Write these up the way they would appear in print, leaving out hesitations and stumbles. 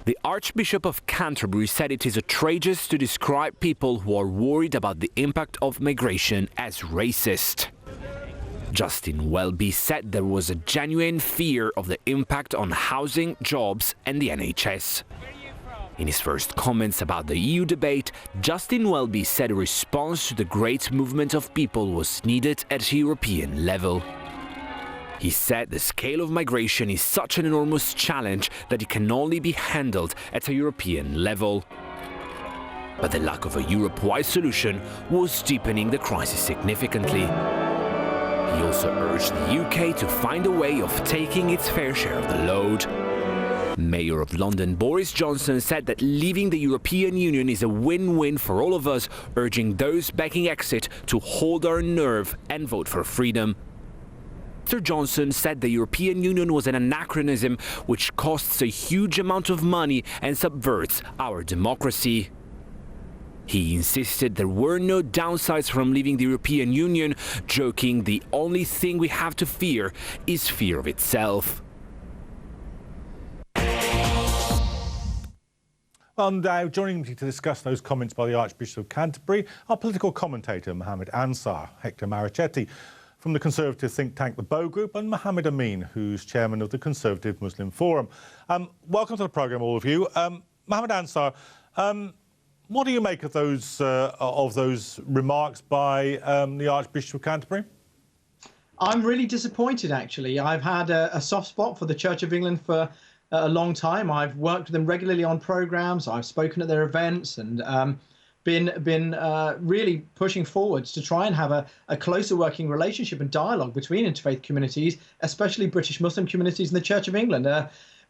The Archbishop of Canterbury said it is outrageous to describe people who are worried about the impact of migration as racist. Justin Welby said there was a genuine fear of the impact on housing, jobs and the NHS. In his first comments about the EU debate, Justin Welby said a response to the great movement of people was needed at European level. He said the scale of migration is such an enormous challenge that it can only be handled at a European level. But the lack of a Europe-wide solution was deepening the crisis significantly. He also urged the UK to find a way of taking its fair share of the load. Mayor of London Boris Johnson said that leaving the European Union is a win-win for all of us, urging those backing exit to hold our nerve and vote for freedom. Sir Johnson said the European Union was an anachronism which costs a huge amount of money and subverts our democracy. He insisted there were no downsides from leaving the European Union, joking the only thing we have to fear is fear of itself. And now joining me to discuss those comments by the Archbishop of Canterbury, our political commentator Mohammed Ansar, Hector Marichetti from the Conservative think tank The Bow Group, and Mohammed Amin, who's chairman of the Conservative Muslim Forum. Welcome to the programme, all of you. Mohammed Ansar, what do you make of those remarks by the Archbishop of Canterbury? I'm really disappointed, actually. I've had a soft spot for the Church of England for a long time. I've worked with them regularly on programmes. I've spoken at their events and been really pushing forwards to try and have a closer working relationship and dialogue between interfaith communities, especially British Muslim communities and the Church of England.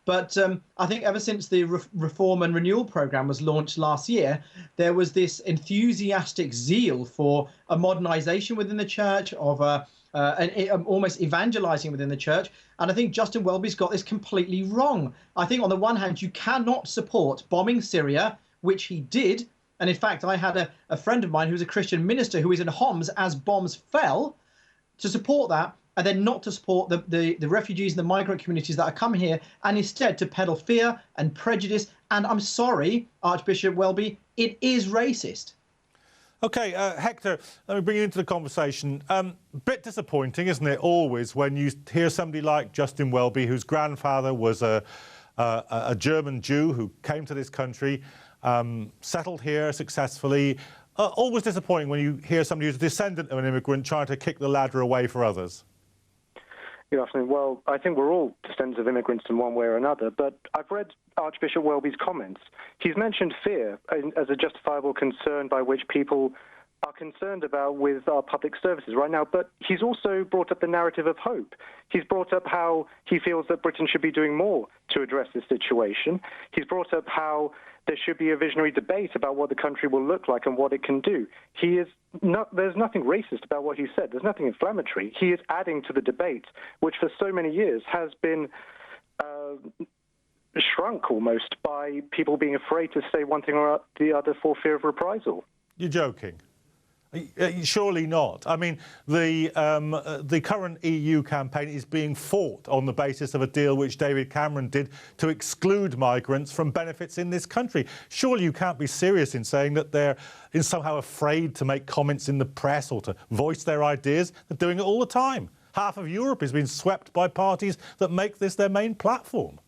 But I think ever since the Reform and Renewal programme was launched last year, there was this enthusiastic zeal for a modernisation within the church, of almost evangelising within the church. And I think Justin Welby's got this completely wrong. I think on the one hand, you cannot support bombing Syria, which he did. And in fact, I had a friend of mine who's a Christian minister who was in Homs as bombs fell, to support that, and then not to support the refugees and the migrant communities that are coming here, and instead to peddle fear and prejudice. And I'm sorry, Archbishop Welby, it is racist. OK, Hector, let me bring you into the conversation. Bit disappointing, isn't it, always, when you hear somebody like Justin Welby, whose grandfather was a German Jew who came to this country, settled here successfully. Always disappointing when you hear somebody who's a descendant of an immigrant trying to kick the ladder away for others. Good afternoon. Well, I think we're all descendants of immigrants in one way or another, but I've read Archbishop Welby's comments. He's mentioned fear as a justifiable concern by which people are concerned about with our public services right now, but he's also brought up the narrative of hope. He's brought up how he feels that Britain should be doing more to address this situation. He's brought up how there should be a visionary debate about what the country will look like and what it can do. There's nothing racist about what he said. There's nothing inflammatory. He is adding to the debate, which for so many years has been shrunk almost by people being afraid to say one thing or the other for fear of reprisal. You're joking. Surely not. I mean, the current EU campaign is being fought on the basis of a deal which David Cameron did to exclude migrants from benefits in this country. Surely you can't be serious in saying that they're somehow afraid to make comments in the press or to voice their ideas. They're doing it all the time. Half of Europe is being swept by parties that make this their main platform.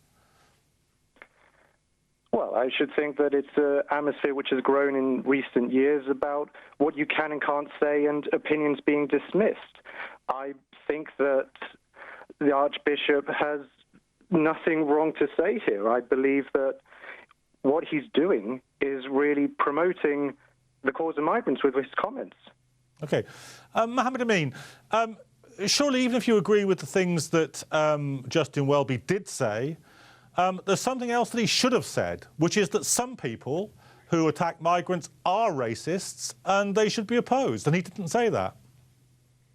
Well, I should think that it's an atmosphere which has grown in recent years about what you can and can't say and opinions being dismissed. I think that the Archbishop has nothing wrong to say here. I believe that what he's doing is really promoting the cause of migrants with his comments. OK. Mohammed Amin, surely even if you agree with the things that Justin Welby did say, there's something else that he should have said, which is that some people who attack migrants are racists and they should be opposed, and he didn't say that.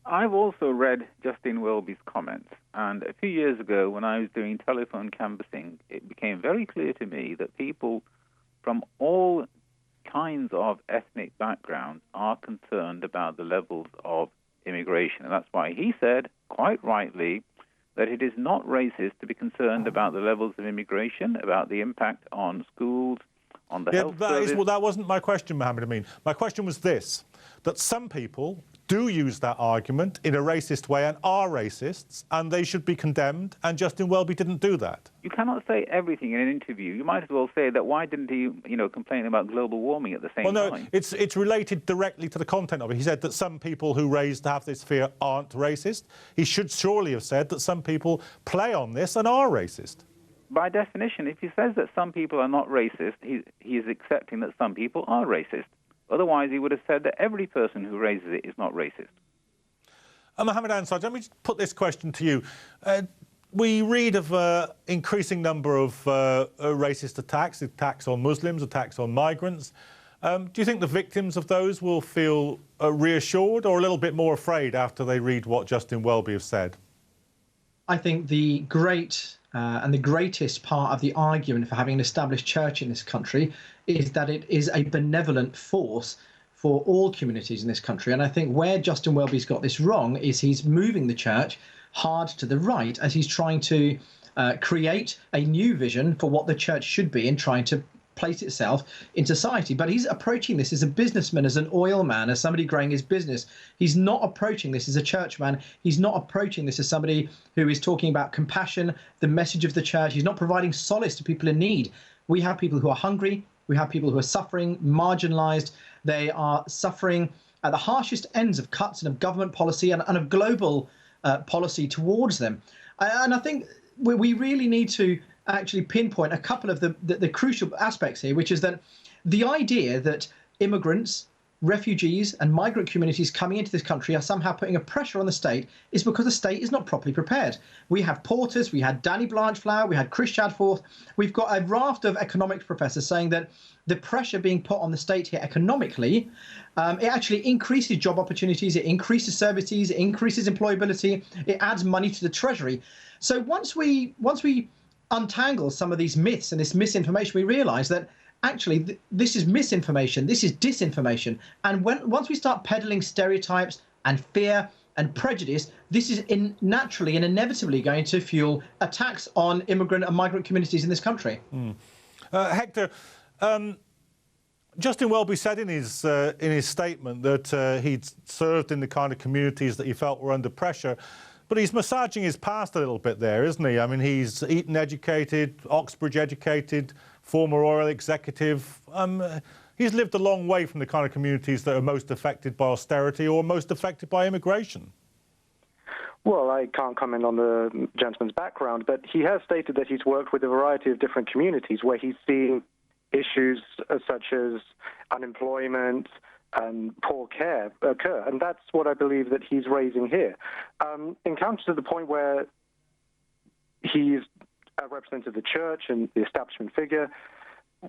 I've also read Justin Welby's comments, and a few years ago when I was doing telephone canvassing, it became very clear to me that people from all kinds of ethnic backgrounds are concerned about the levels of immigration, and that's why he said, quite rightly, that it is not racist to be concerned about the levels of immigration, about the impact on schools, on the health service. Well, that wasn't my question, Mohammed Amin. My question was this, that some people do use that argument in a racist way and are racists, and they should be condemned, and Justin Welby didn't do that. You cannot say everything in an interview. You might as well say that why didn't he, complain about global warming at the same time? Well, no, it's related directly to the content of it. He said that some people who have this fear aren't racist. He should surely have said that some people play on this and are racist. By definition, if he says that some people are not racist, he is accepting that some people are racist. Otherwise, he would have said that every person who raises it is not racist. Mohammed Ansari, let me just put this question to you. We read of an increasing number of racist attacks on Muslims, attacks on migrants. Do you think the victims of those will feel reassured or a little bit more afraid after they read what Justin Welby has said? I think the greatest part of the argument for having an established church in this country is that it is a benevolent force for all communities in this country. And I think where Justin Welby's got this wrong is he's moving the church hard to the right as he's trying to create a new vision for what the church should be and trying to place itself in society. But he's approaching this as a businessman, as an oil man, as somebody growing his business. He's not approaching this as a churchman. He's not approaching this as somebody who is talking about compassion, the message of the church. He's not providing solace to people in need. We have people who are hungry. We have people who are suffering, marginalized. They are suffering at the harshest ends of cuts and of government policy and of global policy towards them. And I think we really need to actually pinpoint a couple of the crucial aspects here, which is that the idea that immigrants, refugees and migrant communities coming into this country are somehow putting a pressure on the state is because the state is not properly prepared. We have Porters, we had Danny Blanchflower, we had Chris Chadforth. We've got a raft of economics professors saying that the pressure being put on the state here economically, it actually increases job opportunities, it increases services, it increases employability, it adds money to the treasury. So once we untangle some of these myths and this misinformation, we realize that actually this is misinformation, this is disinformation. And once we start peddling stereotypes and fear and prejudice, this is naturally and inevitably going to fuel attacks on immigrant and migrant communities in this country. Hector, Justin Welby said in his statement that he'd served in the kind of communities that he felt were under pressure. But he's massaging his past a little bit there, isn't he? I mean, he's Eton educated, Oxbridge educated, former oil executive. He's lived a long way from the kind of communities that are most affected by austerity or most affected by immigration. Well, I can't comment on the gentleman's background, but he has stated that he's worked with a variety of different communities where he's seen issues such as unemployment and poor care occur. And that's what I believe that he's raising here. Encounters to the point where he's a representative of the church and the establishment figure.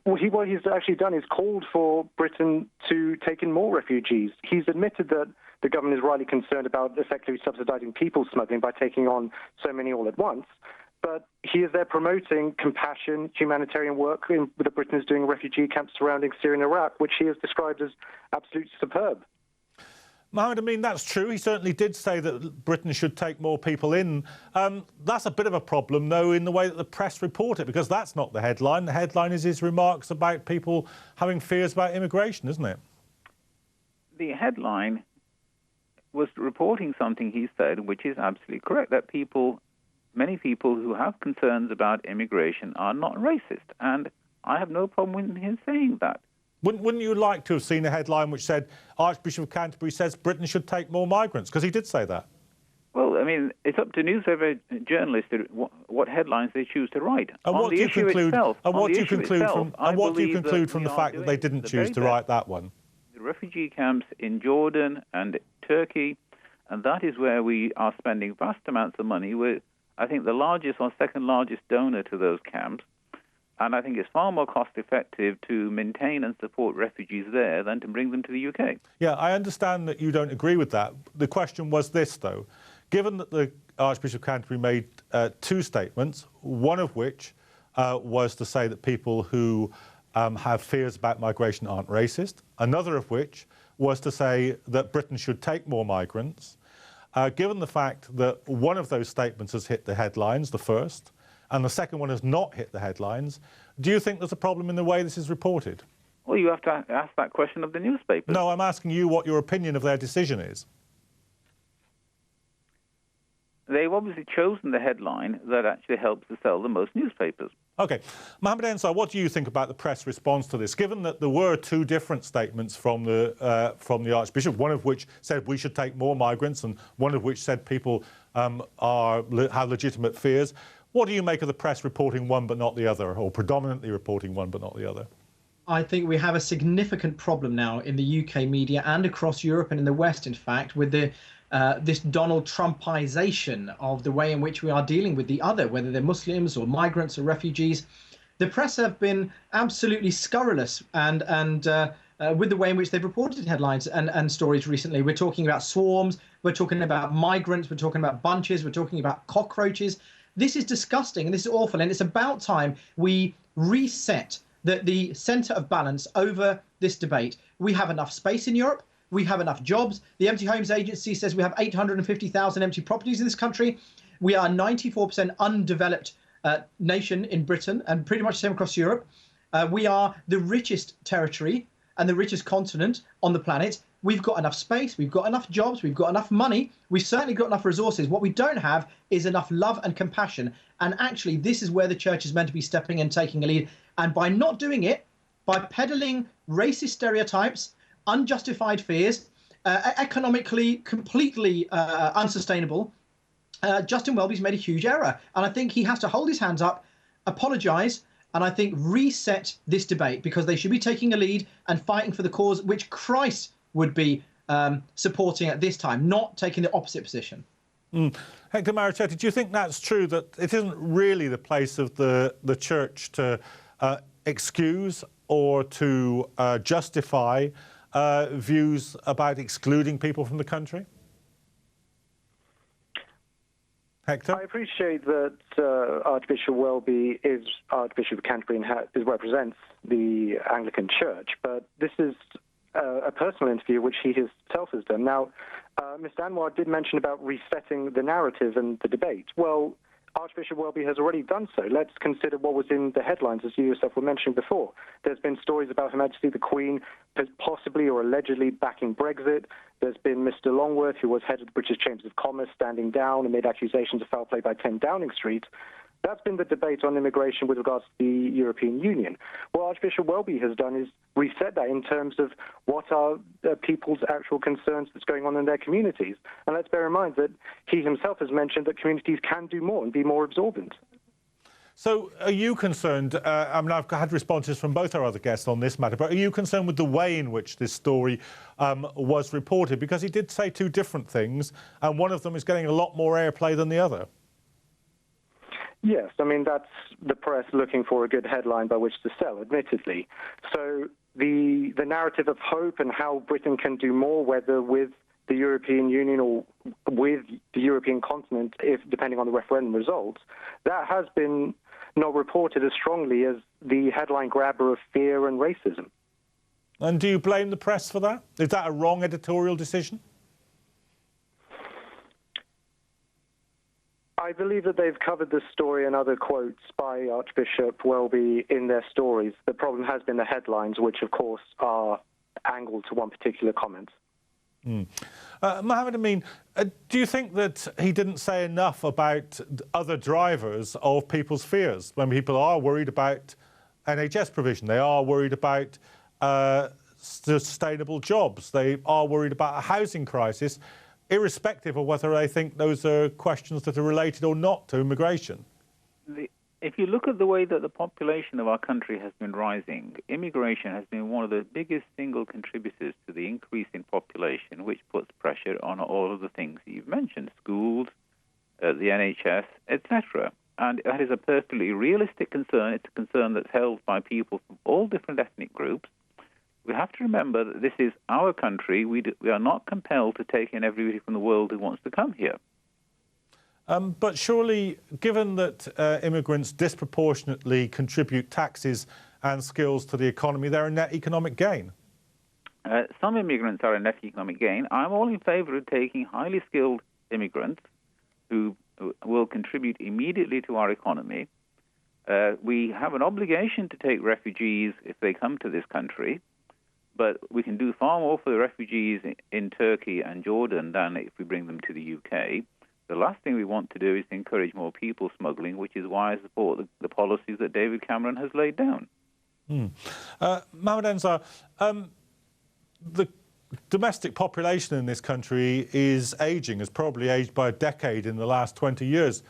What he's actually done is called for Britain to take in more refugees. He's admitted that the government is rightly concerned about effectively subsidizing people smuggling by taking on so many all at once. But he is there promoting compassion, humanitarian work that Britain is doing in refugee camps surrounding Syria and Iraq, which he has described as absolutely superb. Mohammed, I mean, that's true. He certainly did say that Britain should take more people in. That's a bit of a problem, though, in the way that the press report it, because that's not the headline. The headline is his remarks about people having fears about immigration, isn't it? The headline was reporting something he said, which is absolutely correct, that many people who have concerns about immigration are not racist. And I have no problem with him saying that. Wouldn't you like to have seen a headline which said Archbishop of Canterbury says Britain should take more migrants? Because he did say that. Well, I mean, it's up to newspaper journalists what headlines they choose to write. And what do you conclude? And what do you conclude from the fact that they didn't choose to write that one? The refugee camps in Jordan and Turkey, and that is where we are spending vast amounts of money. We're, I think, the largest or second largest donor to those camps. And I think it's far more cost-effective to maintain and support refugees there than to bring them to the UK. Yeah, I understand that you don't agree with that. The question was this, though. Given that the Archbishop of Canterbury made two statements, one of which was to say that people who have fears about migration aren't racist, another of which was to say that Britain should take more migrants, given the fact that one of those statements has hit the headlines, the first, and the second one has not hit the headlines, do you think there's a problem in the way this is reported? Well, you have to ask that question of the newspapers. No, I'm asking you what your opinion of their decision is. They've obviously chosen the headline that actually helps to sell the most newspapers. OK. Mohammed Ensar, what do you think about the press response to this, given that there were two different statements from the Archbishop, one of which said we should take more migrants and one of which said people have legitimate fears? What do you make of the press reporting one but not the other, or predominantly reporting one but not the other? I think we have a significant problem now in the UK media and across Europe and in the West, in fact, with this Donald Trumpization of the way in which we are dealing with the other, whether they're Muslims or migrants or refugees. The press have been absolutely scurrilous and with the way in which they've reported headlines and stories recently. We're talking about swarms, we're talking about migrants, we're talking about bunches, we're talking about cockroaches. This is disgusting and this is awful, and it's about time we reset the centre of balance over this debate. We have enough space in Europe. We have enough jobs. The Empty Homes Agency says we have 850,000 empty properties in this country. We are a 94% undeveloped nation in Britain and pretty much the same across Europe. We are the richest territory and the richest continent on the planet. We've got enough space. We've got enough jobs. We've got enough money. We've certainly got enough resources. What we don't have is enough love and compassion. And actually, this is where the church is meant to be stepping in, taking a lead. And by not doing it, by peddling racist stereotypes, unjustified fears, economically completely unsustainable, Justin Welby's made a huge error. And I think he has to hold his hands up, apologise, and I think reset this debate, because they should be taking a lead and fighting for the cause which Christ would be supporting at this time, not taking the opposite position. Hector Marichetti, do you think that's true, that it isn't really the place of the church to excuse or to justify views about excluding people from the country? Hector? I appreciate that Archbishop Welby is Archbishop of Canterbury and represents the Anglican Church, but this is a personal interview which he himself has done. Now, Mr. Anwar did mention about resetting the narrative and the debate. Well, Archbishop Welby has already done so. Let's consider what was in the headlines, as you yourself were mentioning before. There's been stories about Her Majesty the Queen possibly or allegedly backing Brexit. There's been Mr. Longworth, who was head of the British Chambers of Commerce, standing down amid accusations of foul play by 10 Downing Street. That's been the debate on immigration with regards to the European Union. What Archbishop Welby has done is reset that in terms of what are people's actual concerns that's going on in their communities. And let's bear in mind that he himself has mentioned that communities can do more and be more absorbent. So are you concerned, I mean, I've had responses from both our other guests on this matter, but are you concerned with the way in which this story was reported? Because he did say two different things, and one of them is getting a lot more airplay than the other. Yes, I mean, that's the press looking for a good headline by which to sell, admittedly. So the narrative of hope and how Britain can do more, whether with the European Union or with the European continent, depending on the referendum results, that has been not reported as strongly as the headline grabber of fear and racism. And do you blame the press for that? Is that a wrong editorial decision? I believe that they've covered this story and other quotes by Archbishop Welby in their stories. The problem has been the headlines, which, of course, are angled to one particular comment. Mohammed Amin, do you think that he didn't say enough about other drivers of people's fears when people are worried about NHS provision? They are worried about sustainable jobs. They are worried about a housing crisis, irrespective of whether they think those are questions that are related or not to immigration. If you look at the way that the population of our country has been rising, immigration has been one of the biggest single contributors to the increase in population, which puts pressure on all of the things that you've mentioned, schools, the NHS, etc. And that is a perfectly realistic concern. It's a concern that's held by people from all different ethnic groups. We have to remember that this is our country. We are not compelled to take in everybody from the world who wants to come here. But surely, given that immigrants disproportionately contribute taxes and skills to the economy, they're a net economic gain. Some immigrants are a net economic gain. I'm all in favour of taking highly skilled immigrants who will contribute immediately to our economy. We have an obligation to take refugees if they come to this country, but we can do far more for the refugees in Turkey and Jordan than if we bring them to the UK. The last thing we want to do is to encourage more people smuggling, which is why I support the policies that David Cameron has laid down. Mohammed Ansar, the domestic population in this country is ageing, has probably aged by a decade in the last 20 years.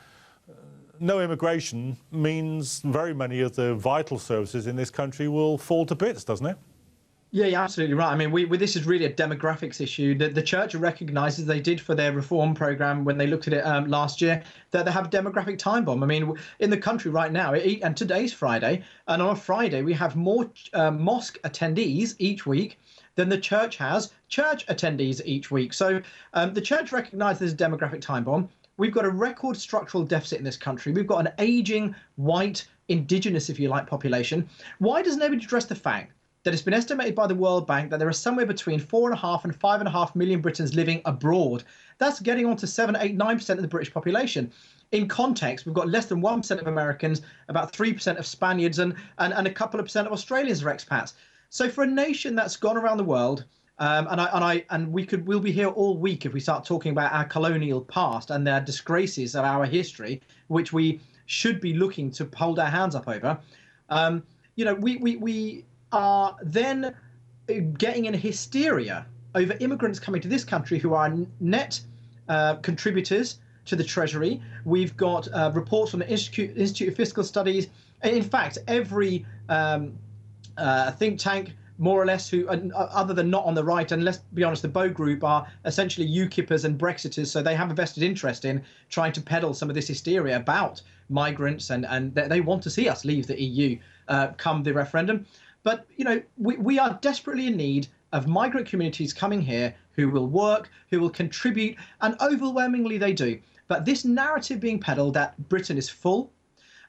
No immigration means very many of the vital services in this country will fall to bits, doesn't it? Yeah, you're absolutely right. I mean, this is really a demographics issue. The church recognises, they did for their reform programme when they looked at it last year, that they have a demographic time bomb. I mean, in the country right now, and today's Friday, and on a Friday we have more mosque attendees each week than the church has church attendees each week. So the church recognises there's a demographic time bomb. We've got a record structural deficit in this country. We've got an ageing, white, indigenous, if you like, population. Why does nobody address the fact that it's been estimated by the World Bank that there are somewhere between 4.5 and 5.5 million Britons living abroad? That's getting on to 7, 8, 9% of the British population. In context, we've got less than 1% of Americans, about 3% of Spaniards, and a couple of percent of Australians are expats. So for a nation that's gone around the world, we'll be here all week if we start talking about our colonial past and the disgraces of our history, which we should be looking to hold our hands up over. We are then getting in hysteria over immigrants coming to this country who are net contributors to the Treasury. We've got reports from the Institute of Fiscal Studies. In fact, every think tank, more or less, who, other than not on the right, and let's be honest, the Bow Group are essentially UKIPers and Brexiters, so they have a vested interest in trying to peddle some of this hysteria about migrants, and they want to see us leave the EU come the referendum. But, we are desperately in need of migrant communities coming here who will work, who will contribute, and overwhelmingly they do. But this narrative being peddled that Britain is full,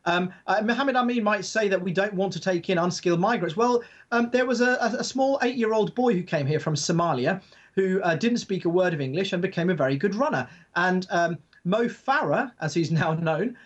Mohammed Amin might say that we don't want to take in unskilled migrants. Well, there was a small 8-year-old boy who came here from Somalia who didn't speak a word of English and became a very good runner. And Mo Farah, as he's now known,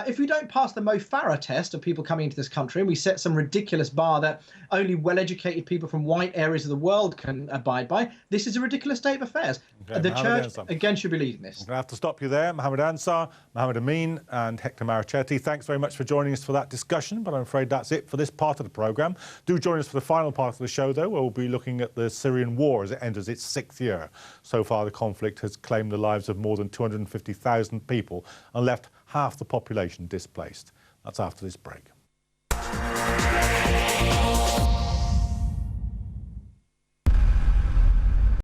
if we don't pass the Mo Farah test of people coming into this country, and we set some ridiculous bar that only well-educated people from white areas of the world can abide by, this is a ridiculous state of affairs. Okay, the church, again, should be leading this. I'm going to have to stop you there. Mohammed Ansar, Mohammed Amin and Hector Marichetti, thanks very much for joining us for that discussion, but I'm afraid that's it for this part of the programme. Do join us for the final part of the show, though, where we'll be looking at the Syrian war as it enters its 6th year. So far, the conflict has claimed the lives of more than 250,000 people and left half the population displaced. That's after this break.